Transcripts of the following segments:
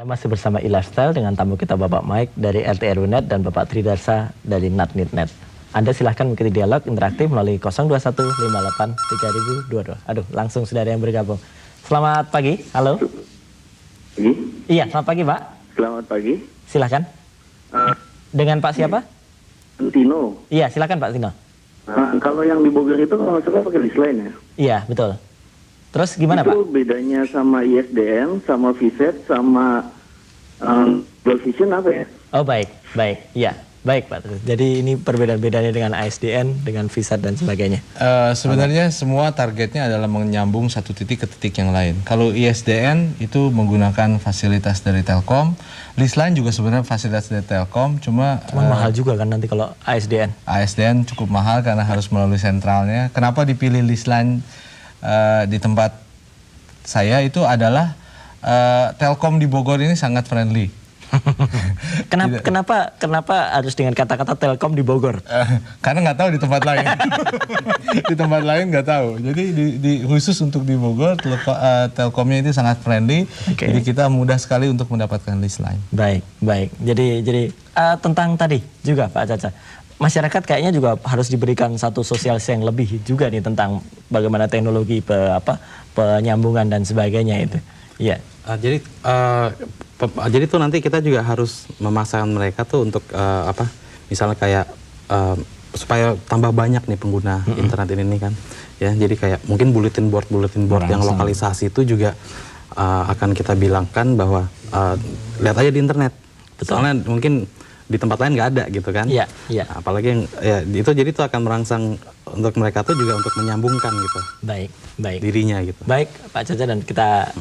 Anda masih bersama iLifestyle dengan tamu kita Bapak Mike dari RT RW Net dan Bapak Tridarsa dari Natnitnet. Anda silahkan mengikuti dialog interaktif melalui 021583022. Aduh, langsung sudah ada yang bergabung. Selamat pagi, halo. Pagi? Iya, selamat pagi Pak. Selamat pagi. Silahkan. Dengan Pak siapa? Tino. Iya, silahkan Pak Tino. Kalau yang di Bogor itu kalau nggak salah pakai list line ya? Iya, betul. Terus gimana Pak? Itu bedanya sama ISDN, sama VSET, sama World Vision apa ya? Oh baik, iya. Baik Pak, jadi ini perbedaan-bedanya dengan ASDN, dengan VSAT dan sebagainya. Sebenarnya semua targetnya adalah menyambung satu titik ke titik yang lain. Kalau ISDN itu menggunakan fasilitas dari Telkom, Listline juga sebenarnya fasilitas dari Telkom, cuma mahal juga kan nanti kalau ASDN. ASDN cukup mahal karena harus melalui sentralnya. Kenapa dipilih Listline di tempat saya itu adalah Telkom di Bogor ini sangat friendly. Kenapa harus dengan kata-kata Telkom di Bogor? Karena nggak tahu di tempat lain. Di tempat lain nggak tahu. Jadi khusus untuk di Bogor Telkomnya itu sangat friendly. Okay. Jadi kita mudah sekali untuk mendapatkan list line. Baik. Jadi tentang tadi juga Pak Caca, masyarakat kayaknya juga harus diberikan satu sosialisasi yang lebih juga nih tentang bagaimana teknologi penyambungan dan sebagainya itu. Iya. Jadi tuh nanti kita juga harus memasangkan mereka tuh untuk misalnya kayak supaya tambah banyak nih pengguna internet ini kan ya, jadi kayak mungkin bulletin board yang lokalisasi itu juga akan kita bilangkan bahwa lihat aja di internet. Betul. Soalnya mungkin di tempat lain nggak ada gitu kan. Iya. Apalagi yang itu jadi itu akan merangsang untuk mereka tuh juga untuk menyambungkan gitu. Baik. Dirinya gitu. Baik Pak Caca, dan kita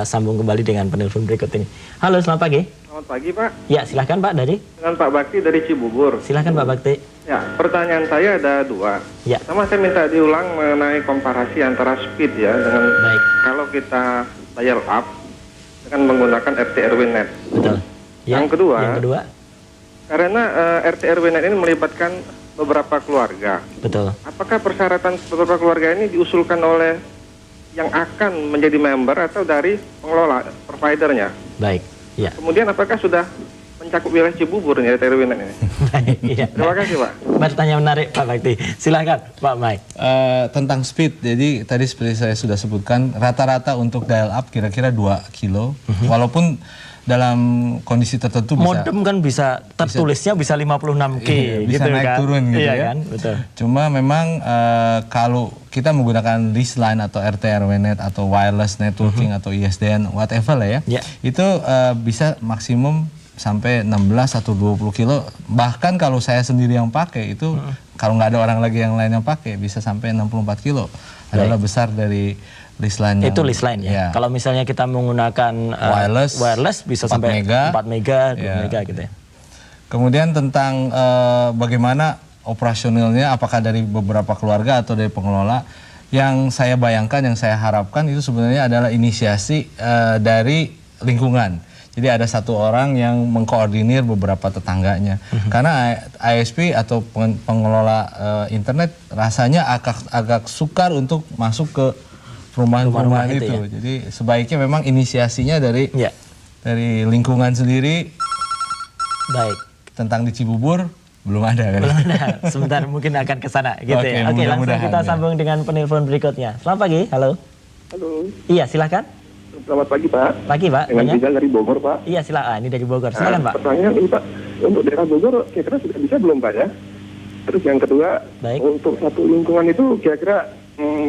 sambung kembali dengan penelpon berikut ini. Halo, selamat pagi. Selamat pagi Pak. Ya, silahkan Pak dari. Dengan Pak Bakti dari Cibubur. Silahkan Pak Bakti. Ya, pertanyaan saya ada dua. Ya. Pertama saya minta diulang mengenai komparasi antara speed ya dengan kalau kita dial up dengan menggunakan RT RW Net. Betul. Ya. Yang kedua. Karena RT RW Net ini melibatkan beberapa keluarga. Betul. Apakah persyaratan beberapa keluarga ini diusulkan oleh yang akan menjadi member atau dari pengelola providernya? Baik. Ya. Kemudian apakah sudah mencakup wilayah Cibubur nih RT RW Net ini? Baik. Ya. Terima kasih Pak. Pertanyaan menarik Pak Bakti. Silahkan Pak Mike. Tentang speed, jadi tadi seperti saya sudah sebutkan, rata-rata untuk dial up kira-kira 2 kilo. Walaupun dalam kondisi tertentu modem kan bisa tertulisnya bisa 56K bisa gitu naik kan? Turun gitu iya, ya. Kan? Betul. Cuma memang kalau kita menggunakan list line atau RT RW Net atau wireless networking atau ISDN whatever lah ya. Itu bisa maksimum sampai 16 atau 20 kilo. Bahkan kalau saya sendiri yang pakai itu kalau nggak ada orang lagi yang lain yang pakai bisa sampai 64 kilo. Adalah besar dari list line. Itu list line ya. Kalau misalnya kita menggunakan wireless bisa sampai 4 mega, 2 mega gitu ya. Kemudian tentang bagaimana operasionalnya, apakah dari beberapa keluarga atau dari pengelola, yang saya bayangkan, yang saya harapkan itu sebenarnya adalah inisiasi dari lingkungan. Jadi ada satu orang yang mengkoordinir beberapa tetangganya. Karena ISP atau pengelola internet rasanya agak sukar untuk masuk ke perumahan-perumahan itu. Ya? Jadi sebaiknya memang inisiasinya dari lingkungan sendiri. Baik. Tentang di Cibubur belum ada kan? Belum ada. Sebentar mungkin akan ke sana gitu ya. Oke, langsung kita sambung dengan penelpon berikutnya. Selamat pagi. Halo. Halo. Iya, silakan. Selamat pagi Pak. Pagi Pak. Dengan Rizal dari Bogor Pak. Iya, silakan. Ini dari Bogor. Silakan Pak. Pertanyaan ini Pak, untuk daerah Bogor kira-kira sudah bisa belum Pak ya? Terus yang kedua, untuk satu lingkungan itu kira-kira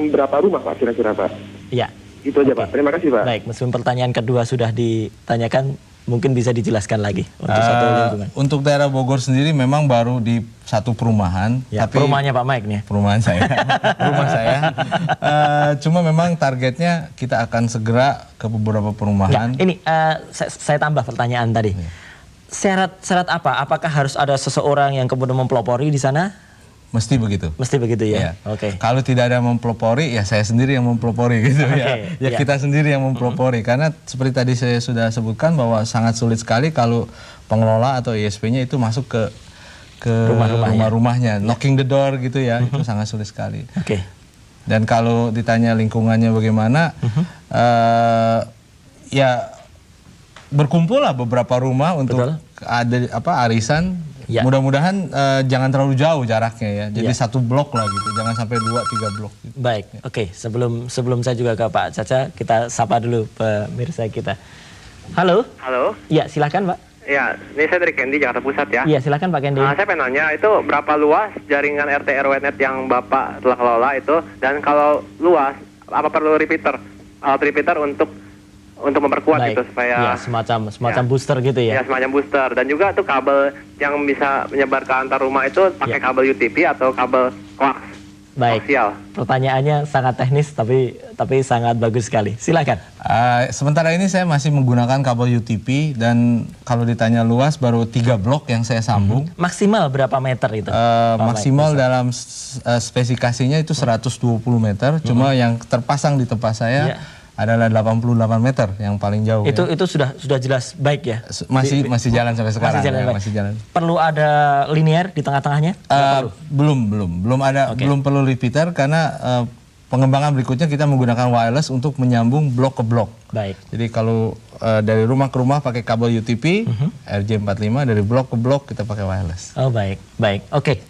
berapa rumah Pak kira-kira Pak? Iya. Itu aja Pak. Terima kasih Pak. Baik, meskipun pertanyaan kedua sudah ditanyakan, mungkin bisa dijelaskan lagi untuk satu lingkungan. Untuk daerah Bogor sendiri memang baru di satu perumahan. Ya, tapi perumahannya Pak Mike nih. Perumahan saya. Rumah saya. Cuma memang targetnya kita akan segera ke beberapa perumahan. Ya, ini saya tambah pertanyaan tadi. Syarat apa? Apakah harus ada seseorang yang kemudian mempelopori di sana? Mesti begitu. Mesti begitu ya. Oke. Kalau tidak ada yang mempelopori, ya saya sendiri yang mempelopori gitu ya. Ya kita sendiri yang mempelopori. Karena seperti tadi saya sudah sebutkan bahwa sangat sulit sekali kalau pengelola atau ISP-nya itu masuk ke rumah-rumahnya, knocking the door gitu ya. Itu sangat sulit sekali. Dan kalau ditanya lingkungannya bagaimana, ya berkumpul lah beberapa rumah untuk ada arisan. Ya. Mudah-mudahan jangan terlalu jauh jaraknya ya. Jadi satu blok lah gitu, jangan sampai 2-3 blok. Gitu. Baik, oke. Sebelum saya juga ke Pak Caca, kita sapa dulu pemirsa kita. Halo. Halo. Ya, silakan Pak. Ya, ini saya dari Kendi, Jakarta Pusat ya. Iya, silakan Pak Kendi. Saya pengen nanya, itu berapa luas jaringan RT RW net yang Bapak telah kelola itu? Dan kalau luas, apa perlu repeater? Alat repeater untuk memperkuat itu supaya semacam booster gitu ya. Ya, semacam booster. Dan juga tuh kabel yang bisa menyebar ke antar rumah itu pakai kabel UTP atau kabel coax. Baik. Koaksial. Pertanyaannya sangat teknis tapi sangat bagus sekali. Silakan. Sementara ini saya masih menggunakan kabel UTP dan kalau ditanya luas baru 3 blok yang saya sambung. Maksimal berapa meter itu? Maksimal dalam spesifikasinya itu 120 meter. Cuma yang terpasang di tempat saya adalah 88 meter yang paling jauh. Itu sudah jelas baik ya. Masih jalan sampai sekarang. Masih jalan. Perlu ada linear di tengah-tengahnya? Belum ada, belum perlu repeater karena pengembangan berikutnya kita menggunakan wireless untuk menyambung blok ke blok. Baik. Jadi kalau dari rumah ke rumah pakai kabel UTP RJ45, dari blok ke blok kita pakai wireless. Oh baik. Oke.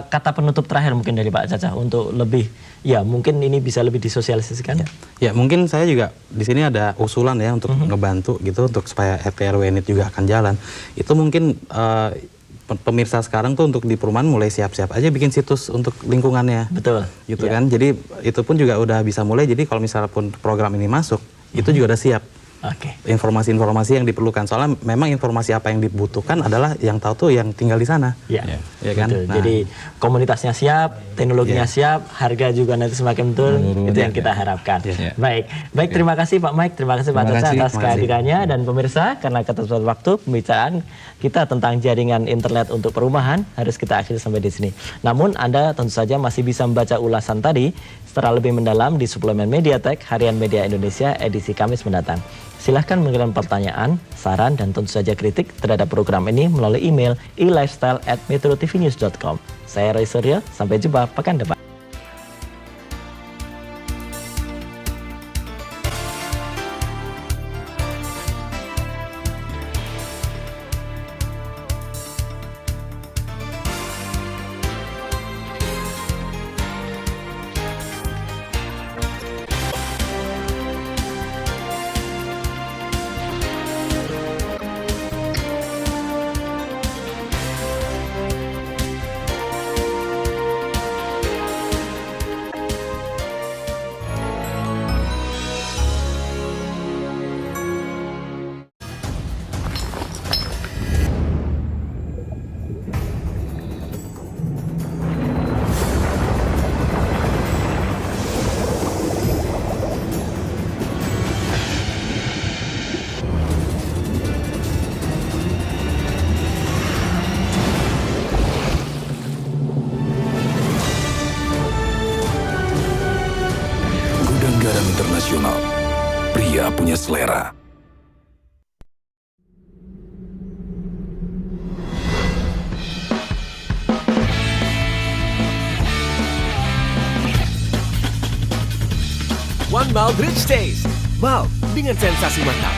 Kata penutup terakhir mungkin dari Pak Caca untuk lebih. Ya, mungkin ini bisa lebih disosialisasikan. Ya, mungkin saya juga di sini ada usulan ya untuk ngebantu gitu untuk supaya RT RW ini juga akan jalan. Itu mungkin pemirsa sekarang tuh untuk di perumahan mulai siap-siap aja bikin situs untuk lingkungannya. Betul. Gitu kan. Jadi itu pun juga udah bisa mulai. Jadi kalau misalnya pun program ini masuk, itu juga udah siap. Informasi-informasi yang diperlukan, soalnya memang informasi apa yang dibutuhkan adalah yang tahu tuh yang tinggal di sana. Ya kan. Nah, jadi komunitasnya siap, teknologinya siap, harga juga nanti semakin turun. Itu yang kita harapkan. Baik. Terima kasih Pak Mike, terima kasih Pak Caca atas kehadirannya dan pemirsa, karena keterbatasan waktu pembicaraan kita tentang jaringan internet untuk perumahan harus kita akhiri sampai di sini. Namun Anda tentu saja masih bisa membaca ulasan tadi secara lebih mendalam di suplemen Mediatek Harian Media Indonesia edisi Kamis mendatang. Silahkan mengirim pertanyaan, saran, dan tentu saja kritik terhadap program ini melalui email e-lifestyle@metrotvnews.com. Saya Roy Suryo, sampai jumpa pekan depan. Internasional, pria punya selera. One Malt Rich Taste, malt dengan sensasi mantap.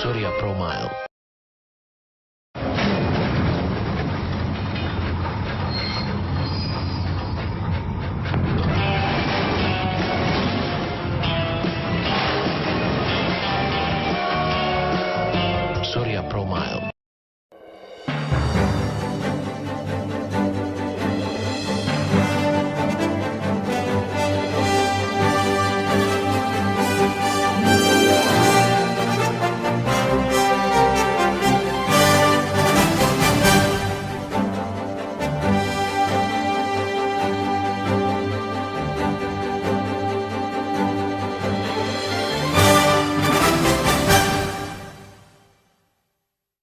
Surya Pro Mile.